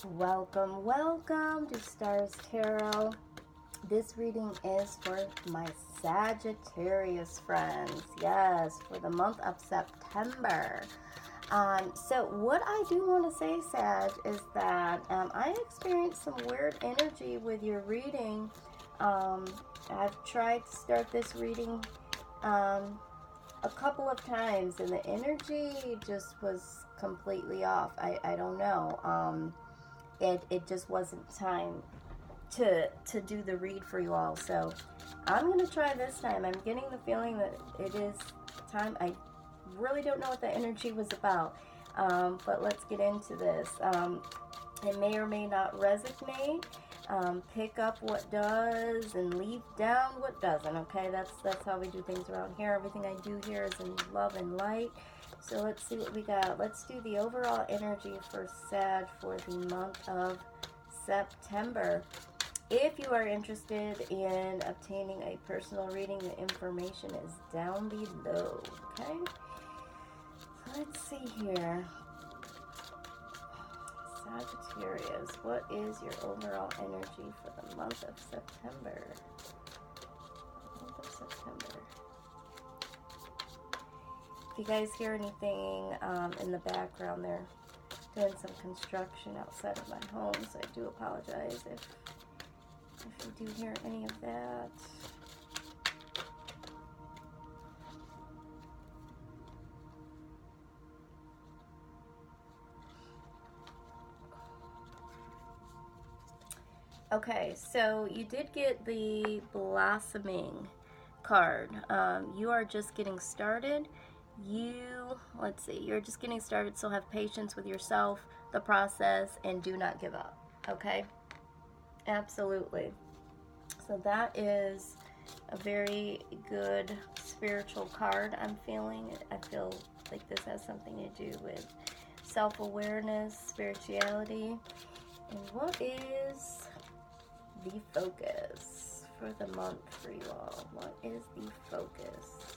Welcome, welcome to Stars Tarot. This reading is for my Sagittarius friends. Yes, for the month of September. So what I do want to say, Sag, is that I experienced some weird energy with your reading. I've tried to start this reading a couple of times, and the energy just was completely off. I don't know. It just wasn't time to do the read for you all. So I'm going to try this time. I'm getting the feeling that it is time. I really don't know what the energy was about, but let's get into this. It may or may not resonate. Pick up what does and leave down what doesn't. Okay, that's how we do things around here. Everything I do here is in love and light. So let's see what we got. Let's do the overall energy for Sag for the month of September. If you are interested in obtaining a personal reading, the information is down below. Okay, so let's see here. Sagittarius, what is your overall energy for the month of September? If you guys hear anything in the background, they're doing some construction outside of my home, so I do apologize if you do hear any of that. Okay, so you did get the blossoming card. You are just getting started. Let's see, you're just getting started, so have patience with yourself, the process, and do not give up. Okay? Absolutely. So that is a very good spiritual card I'm feeling. I feel like this has something to do with self-awareness, spirituality. And what is the focus for the month for you all? What is the focus?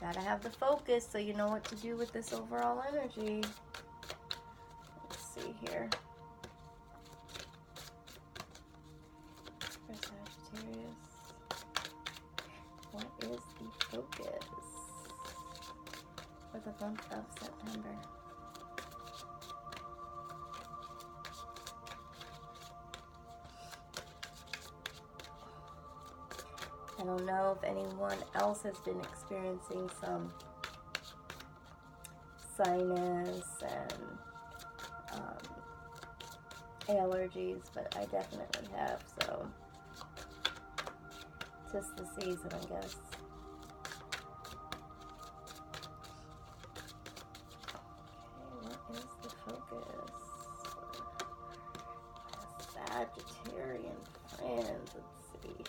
Gotta have the focus so you know what to do with this overall energy. Let's see here. For Sagittarius, what is the focus for the month of September? I don't know if anyone else has been experiencing some sinus and allergies, but I definitely have, so just the season, I guess. Okay, what is the focus for Sagittarian friends? Let's see.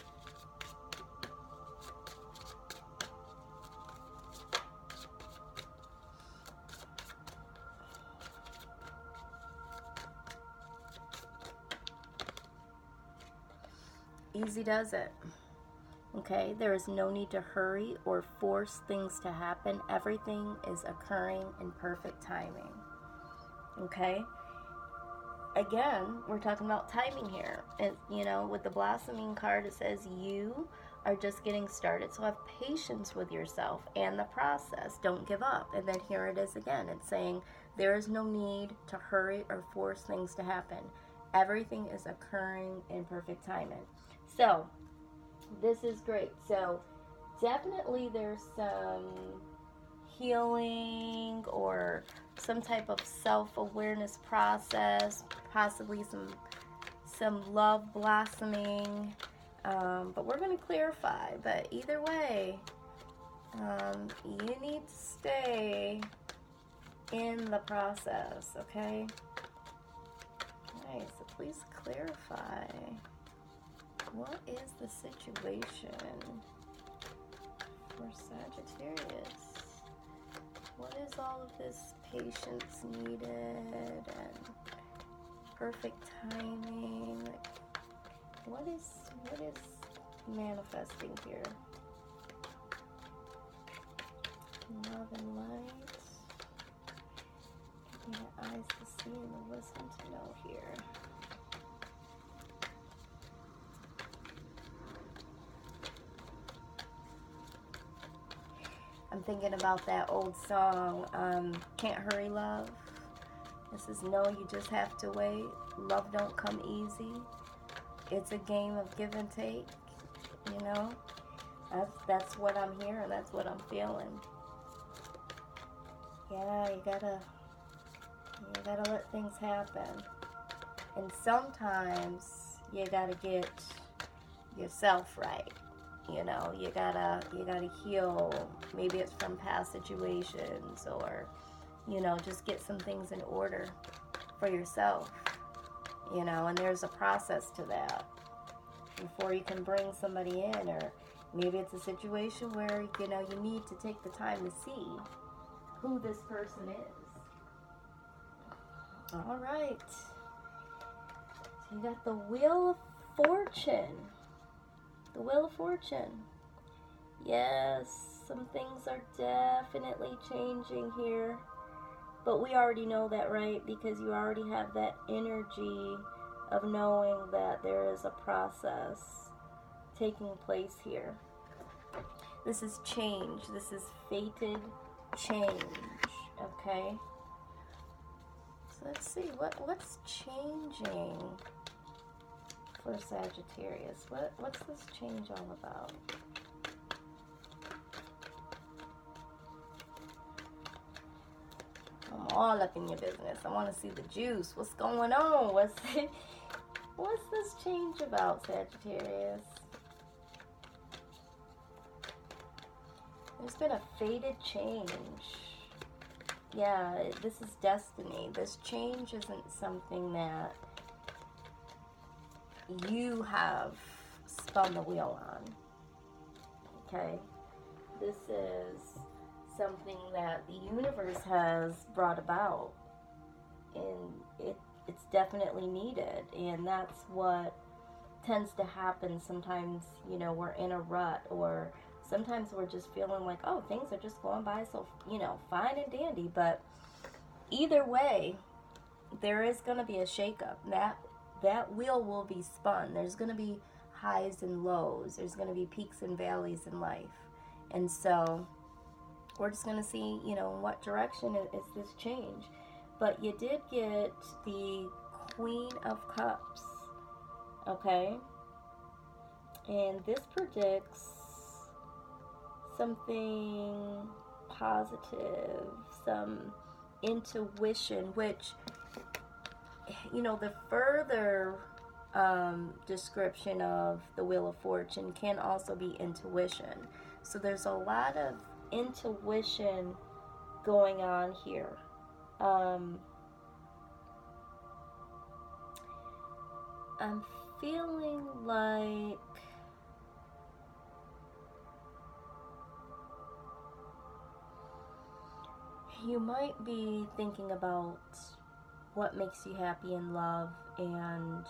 Easy does it. Okay, there is no need to hurry or force things to happen. Everything is occurring in perfect timing. Okay, again, we're talking about timing here. And you know, with the blossoming card, it says you are just getting started. So have patience with yourself and the process. Don't give up. And then here it is again. It's saying there is no need to hurry or force things to happen. Everything is occurring in perfect timing. So this is great. So definitely there's some healing or some type of self-awareness process, possibly some love blossoming, but we're going to clarify. But either way, you need to stay in the process, okay? Okay, so please clarify. What is the situation for Sagittarius? What is all of this patience needed and perfect timing? What is manifesting here? Love and light. Your eyes to see and the wisdom to know here. I'm thinking about that old song, Can't Hurry Love. This is no, you just have to wait. Love don't come easy. It's a game of give and take, you know. That's what I'm hearing. That's what I'm feeling. Yeah, you gotta let things happen. And sometimes you gotta get yourself right. You know, you gotta heal. Maybe it's from past situations, or, you know, just get some things in order for yourself. You know, and there's a process to that before you can bring somebody in. Or maybe it's a situation where, you know, you need to take the time to see who this person is. All right. So you got the Wheel of Fortune. The Wheel of Fortune. Yes, some things are definitely changing here. But we already know that, right? Because you already have that energy of knowing that there is a process taking place here. This is change. This is fated change. Okay? So let's see. What's changing for Sagittarius? What's this change all about? I'm all up in your business. I want to see the juice. What's going on? What's this change about, Sagittarius? There's been a fated change. Yeah, this is destiny. This change isn't something that you have spun the wheel on. Okay? This is something that the universe has brought about, and it's definitely needed. And that's what tends to happen sometimes. You know, we're in a rut, or sometimes we're just feeling like, oh, things are just going by so, you know, fine and dandy. But either way, there is going to be a shakeup. That wheel will be spun. There's going to be highs and lows. There's going to be peaks and valleys in life. And so we're just going to see, you know, in what direction is this change. But you did get the Queen of Cups, okay? And this predicts something positive, some intuition, which, you know, the further description of the Wheel of Fortune can also be intuition. So there's a lot of intuition going on here. I'm feeling like you might be thinking about what makes you happy in love, and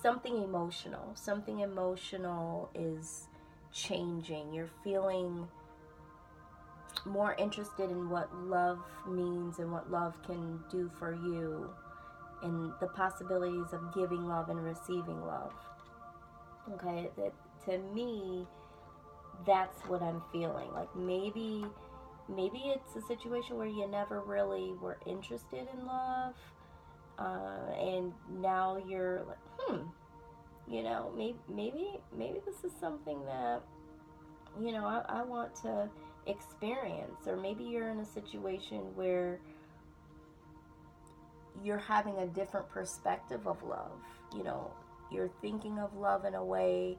something emotional is changing. You're feeling more interested in what love means and what love can do for you, and the possibilities of giving love and receiving love. Okay, to me, that's what I'm feeling. Like maybe it's a situation where you never really were interested in love, and now you're like, you know, maybe this is something that, you know, I want to experience. Or maybe you're in a situation where you're having a different perspective of love. You know, you're thinking of love in a way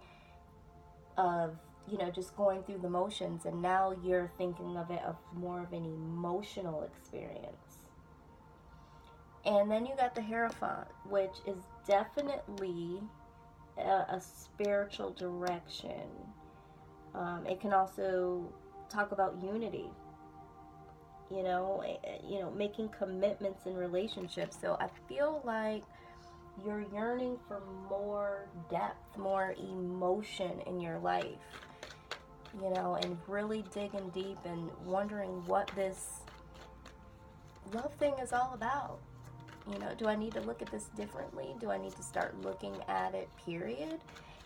of, you know, just going through the motions, and now you're thinking of it of more of an emotional experience. And then you got the Hierophant, which is definitely a spiritual direction. It can also talk about unity, you know, making commitments in relationships. So I feel like you're yearning for more depth, more emotion in your life, you know, and really digging deep and wondering what this love thing is all about. You know, do I need to look at this differently? Do I need to start looking at it, period?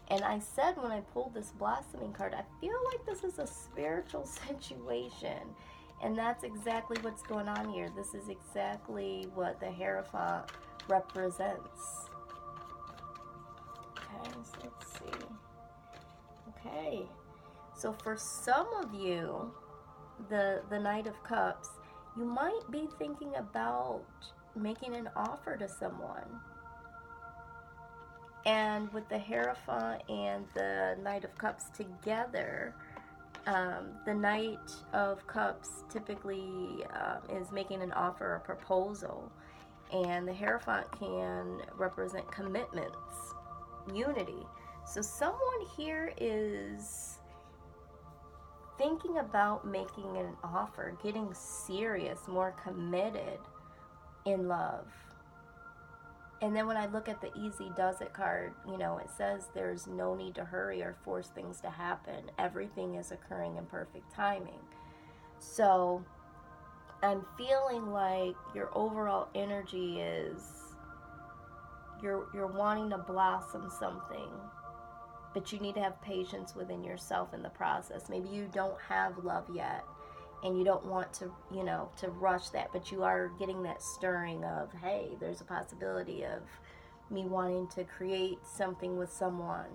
And I said when I pulled this blossoming card, I feel like this is a spiritual situation. And that's exactly what's going on here. This is exactly what the Hierophant represents. Okay, so let's see. Okay, so for some of you, the Knight of Cups, you might be thinking about making an offer to someone. And with the Hierophant and the Knight of Cups together, the Knight of Cups typically is making an offer, a proposal. And the Hierophant can represent commitments, unity. So someone here is thinking about making an offer, getting serious, more committed in love. And then when I look at the Easy Does It card, you know, it says there's no need to hurry or force things to happen. Everything is occurring in perfect timing. So I'm feeling like your overall energy is you're wanting to blossom something, but you need to have patience within yourself in the process. Maybe you don't have love yet, and you don't want to, you know, to rush that, but you are getting that stirring of, hey, there's a possibility of me wanting to create something with someone.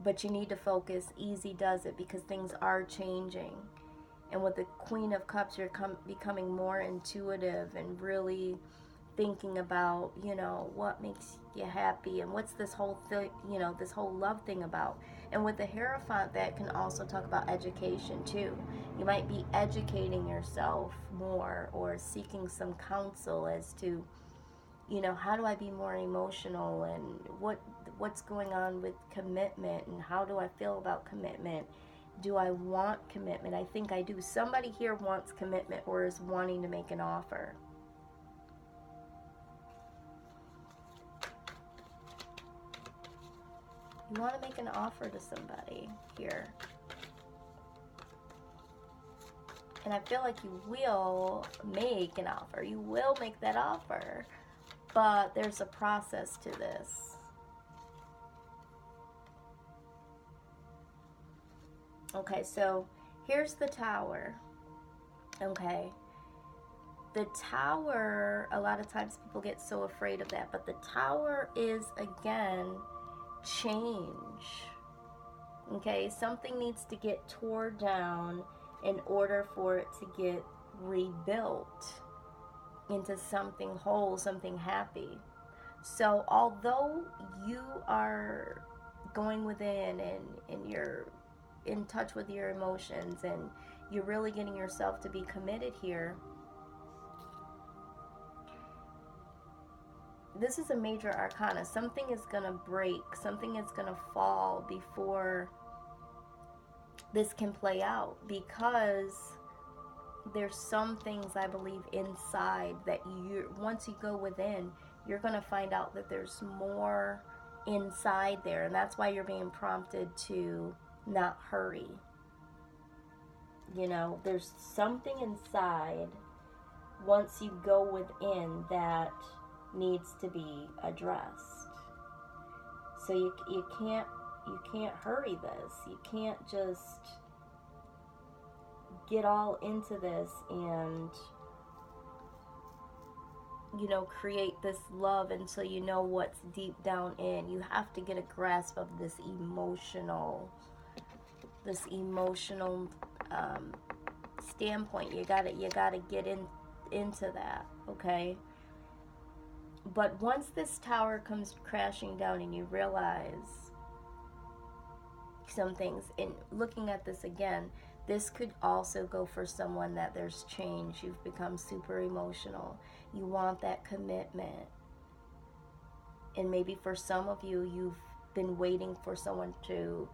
But you need to focus. Easy does it, because things are changing. And with the Queen of Cups, you're becoming more intuitive and really thinking about, you know, what makes you happy and what's this whole thing, you know, this whole love thing about. And with the Hierophant, that can also talk about education too. You might be educating yourself more or seeking some counsel as to, you know, how do I be more emotional, and what's going on with commitment, and how do I feel about commitment? Do I want commitment? I think I do. Somebody here wants commitment or is wanting to make an offer. You want to make an offer to somebody here. And I feel like you will make an offer. You will make that offer. But there's a process to this. Okay, so here's the Tower. Okay. The Tower, a lot of times people get so afraid of that. But the Tower is, again, change. Okay, something needs to get torn down in order for it to get rebuilt into something whole, something happy. So although you are going within and you're in touch with your emotions and you're really getting yourself to be committed here, this is a major arcana. Something is going to break. Something is going to fall before this can play out, because there's some things, I believe, inside that once you go within, you're going to find out that there's more inside there. And that's why you're being prompted to not hurry. You know, there's something inside once you go within that needs to be addressed. So you can't hurry this. You can't just get all into this and, you know, create this love until you know what's deep down in. You have to get a grasp of this emotional standpoint. You gotta get into that, okay? But once this Tower comes crashing down and you realize some things, and looking at this again, this could also go for someone that there's change. You've become super emotional. You want that commitment. And maybe for some of you, you've been waiting for someone to,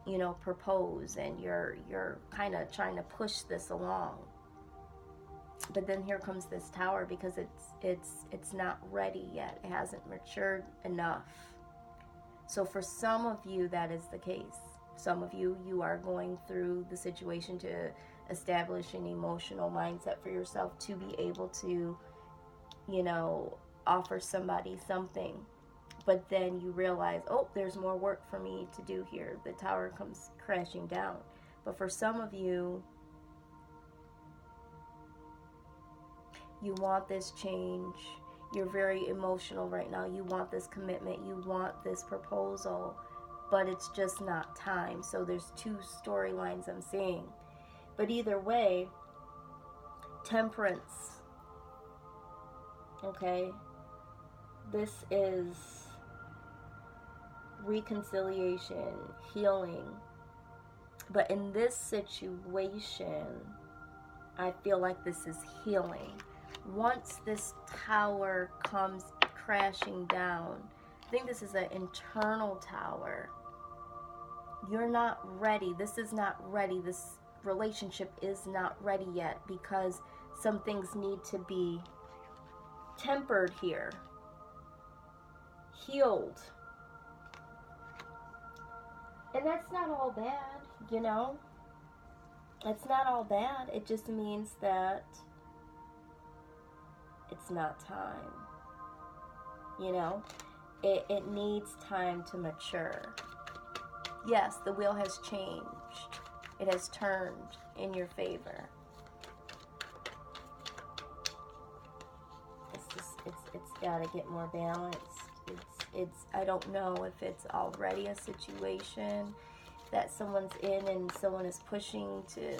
you know, propose, and you're kind of trying to push this along. But then here comes this Tower, because it's not ready yet. It hasn't matured enough. So for some of you, that is the case. Some of you are going through the situation establish an emotional mindset for yourself to be able to, you know, offer somebody something. But then you realize, oh, there's more work for me to do here. The tower comes crashing down. But for some of you, you want this change. You're very emotional right now. You want this commitment. You want this proposal. But it's just not time. So there's two storylines I'm seeing. But either way, temperance. Okay? This is reconciliation, healing. But in this situation, I feel like this is healing. Once this tower comes crashing down, I think this is an internal tower. You're not ready. This is not ready. This relationship is not ready yet because some things need to be tempered here, healed. And that's not all bad, you know? It's not all bad. It just means that it's not time. You know? It needs time to mature. Yes, the wheel has changed. It has turned in your favor. It's got to get more balanced. I don't know if it's already a situation that someone's in and someone is pushing to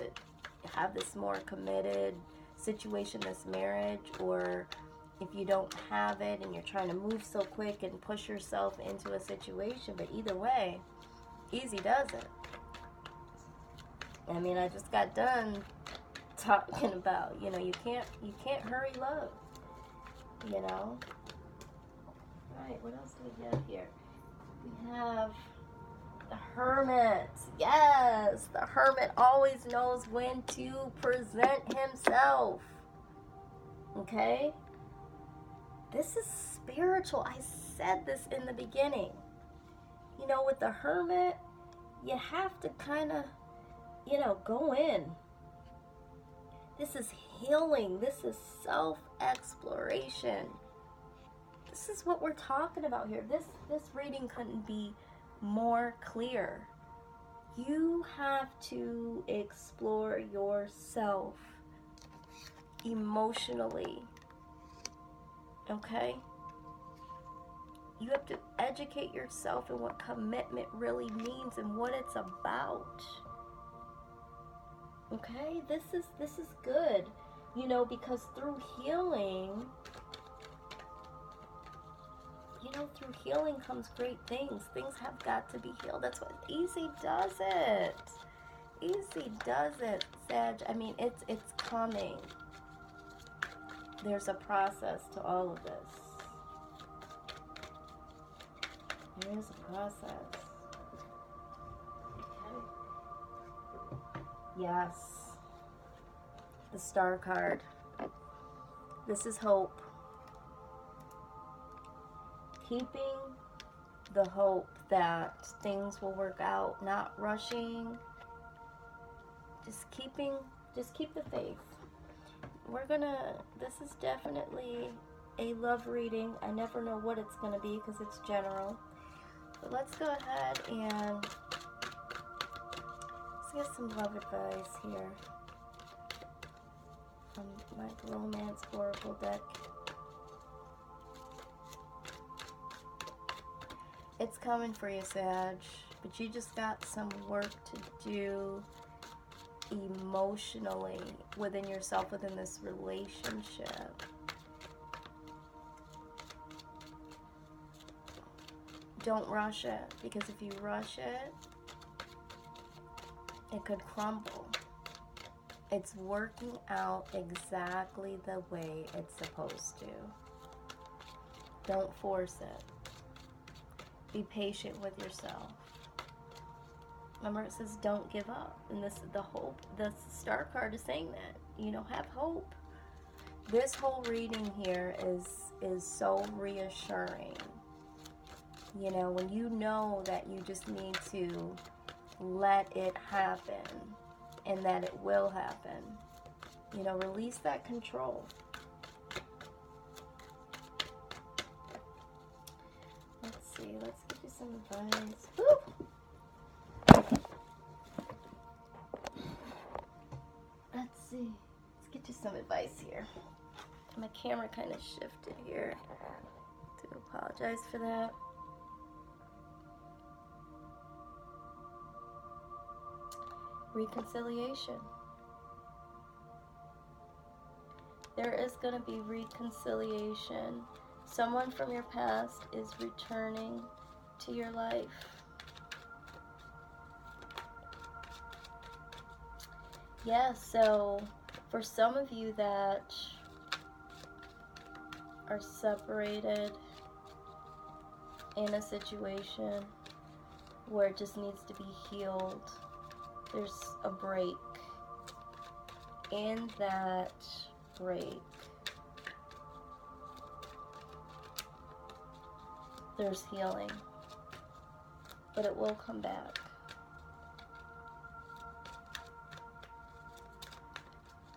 have this more committed situation, this marriage, or if you don't have it and you're trying to move so quick and push yourself into a situation. But either way, easy does it. I mean, I just got done talking about, you know, you can't hurry love, you know. Right, what else do we have here? We have the Hermit. Yes, the Hermit always knows when to present himself. Okay? This is spiritual. I said this in the beginning. You know, with the Hermit, you have to kind of, you know, go in. This is healing. This is self-exploration. This is what we're talking about here. This reading couldn't be more clear. You have to explore yourself emotionally. Okay? You have to educate yourself in what commitment really means and what it's about. Okay? This is good. You know, because through healing, through healing comes great things. Things have got to be healed. That's what easy does it. Easy does it, Sag. I mean, it's coming. There's a process to all of this. There is a process. Okay. Yes. The Star card. This is hope. Keeping the hope that things will work out, not rushing. Just keep the faith. This is definitely a love reading. I never know what it's gonna be because it's general. But let's go ahead and let's get some love advice here from my Romance Oracle deck. It's coming for you, Sag, but you just got some work to do emotionally within yourself, within this relationship. Don't rush it, because if you rush it, it could crumble. It's working out exactly the way it's supposed to. Don't force it. Be patient with yourself. Remember, it says don't give up. And this is the hope. The Star card is saying that. You know, have hope. This whole reading here is so reassuring. You know, when you know that you just need to let it happen and that it will happen. You know, release that control. Let's see. Let's give you some advice. Woo! Let's see. Let's get you some advice here. My camera kind of shifted here. I do apologize for that. Reconciliation. There is going to be reconciliation. Someone from your past is returning to your life. Yeah, so for some of you that are separated in a situation where it just needs to be healed, there's a break. In that break, there's healing, but it will come back.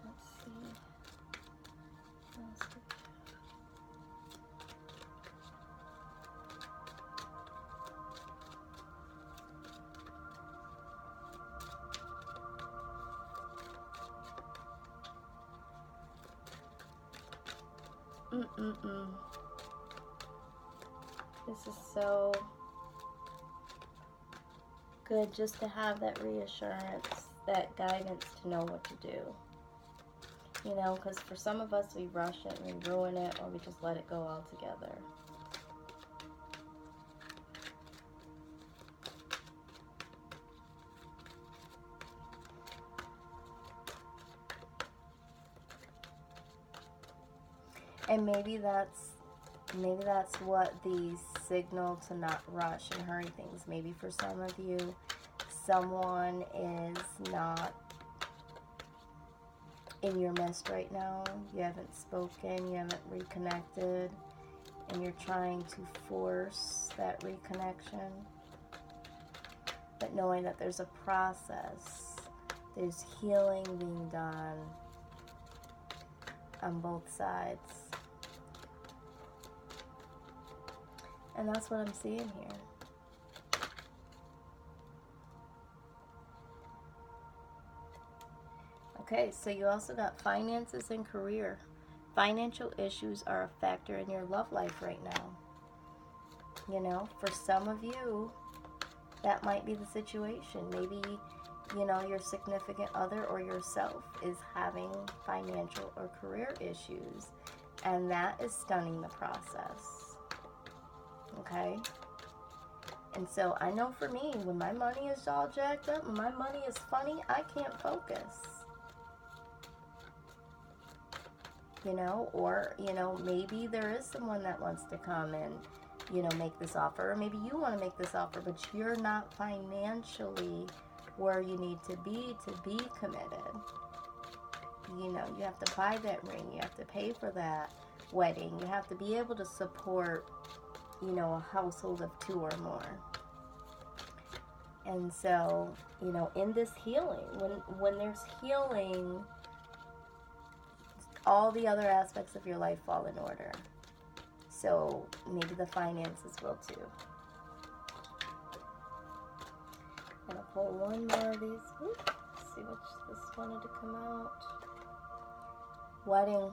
Let's see. This is so good just to have that reassurance, that guidance to know what to do. You know, because for some of us, we rush it and we ruin it, or we just let it go altogether. And maybe that's what the signal to not rush and hurry things. Maybe for some of you, someone is not in your midst right now. You haven't spoken, you haven't reconnected, and you're trying to force that reconnection. But knowing that there's a process, there's healing being done on both sides. And that's what I'm seeing here. Okay, so you also got finances and career. Financial issues are a factor in your love life right now. You know, for some of you, that might be the situation. Maybe, you know, your significant other or yourself is having financial or career issues, and that is stunning the process. Okay? And so I know for me, when my money is all jacked up, when my money is funny, I can't focus. You know, or, you know, maybe there is someone that wants to come and, you know, make this offer, or maybe you want to make this offer, but you're not financially where you need to be committed. You know, you have to buy that ring, you have to pay for that wedding, you have to be able to support, you know, a household of 2 or more. And so, you know, in this healing, when there's healing, all the other aspects of your life fall in order. So maybe the finances will too. I'm going to pull one more of these. Let's see which this wanted to come out. Wedding.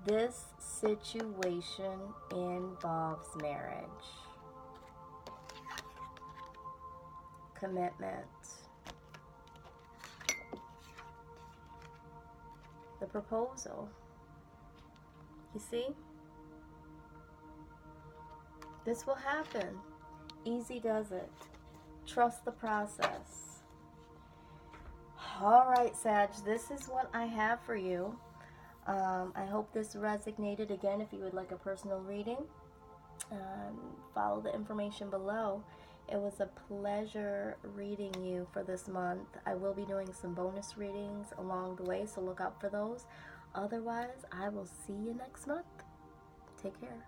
This situation involves marriage, commitment, the proposal. You see? This will happen. Easy does it. Trust the process. All right, Sag, this is what I have for you. I hope this resonated. Again, if you would like a personal reading, follow the information below. It was a pleasure reading you for this month. I will be doing some bonus readings along the way, so look out for those. Otherwise, I will see you next month. Take care.